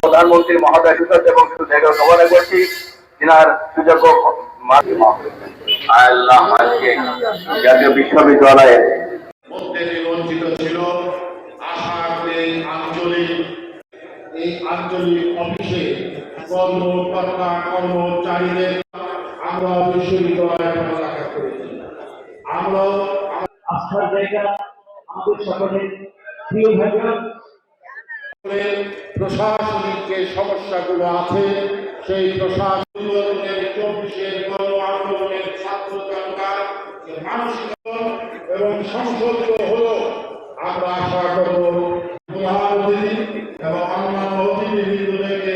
প্রধানমন্ত্রী মহোদয় সুস্বাস্থ্য এবং সুদীর্ঘ কামনা করছি। তিনার সুযোগ্য আল্লাহ আজকে জাতীয় বিশ্ববিদ্যালয়ে বঞ্চিত ছিল। আশার এই আঞ্চলিক অফিসে কর্মকর্তা কর্মচারীদের আমরা বিশ্ববিদ্যালয়ে পড়ালেখা করেছি। আমরা আস্থার জায়গা আমাদের সকলের প্রিয় ভাইরা, প্রশাসনিক যে সমস্যাগুলো আছে সেই প্রশাসন 24-এর গণ আন্দোলনের ছাত্র জনতার যে মানসিক এবং সংশোধিত হলো, আমরা আশা করব প্রধান অতিথি এবং অন্যান্য অতিথিবৃন্দদেরকে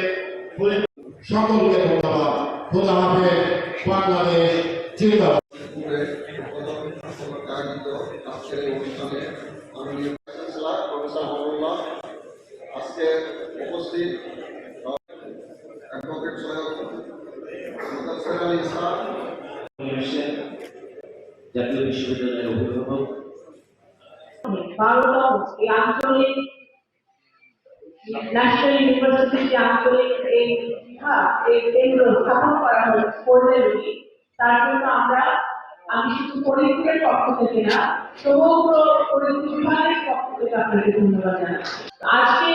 সকলকে ধন্যবাদ। খোদা হাফেজ। বাংলাদেশ জিন্দাবাদ। আজকে উপস্থিত জাতীয় বিশ্ববিদ্যালয়ের অভিভাবক এই আঞ্চলিক ন্যাশনাল ইউনিভার্সিটির যে আঞ্চলিক এই বিভাগ এই কেন্দ্র স্থাপন করা হয়েছে, তার জন্য আমি শুধু ফরিদপুরের পক্ষ থেকে না, সমগ্র ফরিদপুর বিভাগের পক্ষ থেকে আপনাকে ধন্যবাদ জানাই। আজকে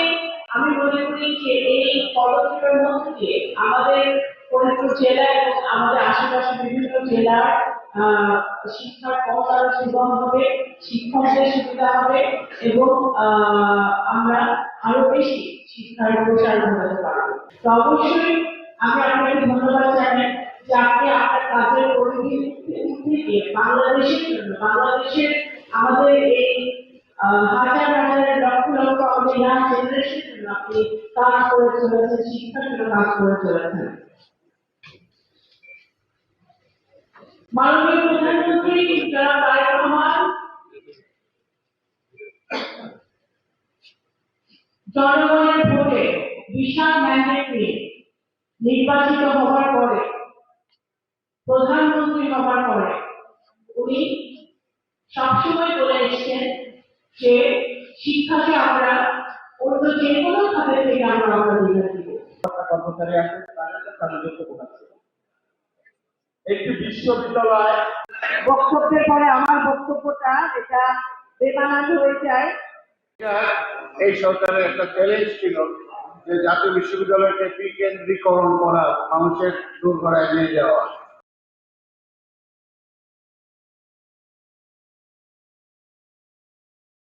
আমি মনে করি যে এই পদক্ষেপের মধ্যে দিয়ে আমাদের ফরিদপুর জেলা এবং আমাদের আশেপাশে বিভিন্ন জেলার শিক্ষার পথ আরো সুগম হবে, শিক্ষকদের সুবিধা হবে এবং আমরা আরো বেশি শিক্ষার প্রসার ঘটাতে পারবো। তো অবশ্যই আমি আপনাকে ধন্যবাদ জানাই যে আপনি আপনার কাজের পরিধি থেকে বাংলাদেশের জন্য, বাংলাদেশের আমাদের এই হাজার হাজার লক্ষ লক্ষ আমাদের ইয়াং জেনারেশনের জন্য আপনি কাজ করে চলেছেন, শিক্ষার জন্য কাজ করে চলেছেন। মাননীয় প্রধানমন্ত্রী জনাব তারেক রহমান জনগণের ভোটে বিশাল ম্যান্ডেট নিয়ে নির্বাচিত হওয়ার পরে, প্রধানমন্ত্রী হওয়ার পরে উনি সবসময় বলে এসেছেন যে শিক্ষাকে আমরা অন্য যে কোনো খাতে থেকে আমরা অগ্রাধিকার দিব। কর্মচারী আছে তাদের যোগ্য আছে। একটি বিশ্ববিদ্যালয় বক্তব্যের পরে আমার বক্তব্যটা এটা বেমানান হয়ে যায়। এই সরকারের একটা চ্যালেঞ্জ ছিল যে জাতীয় বিশ্ববিদ্যালয়কে বিকেন্দ্রীকরণ করা, মানুষের দূর করায় নিয়ে যাওয়া।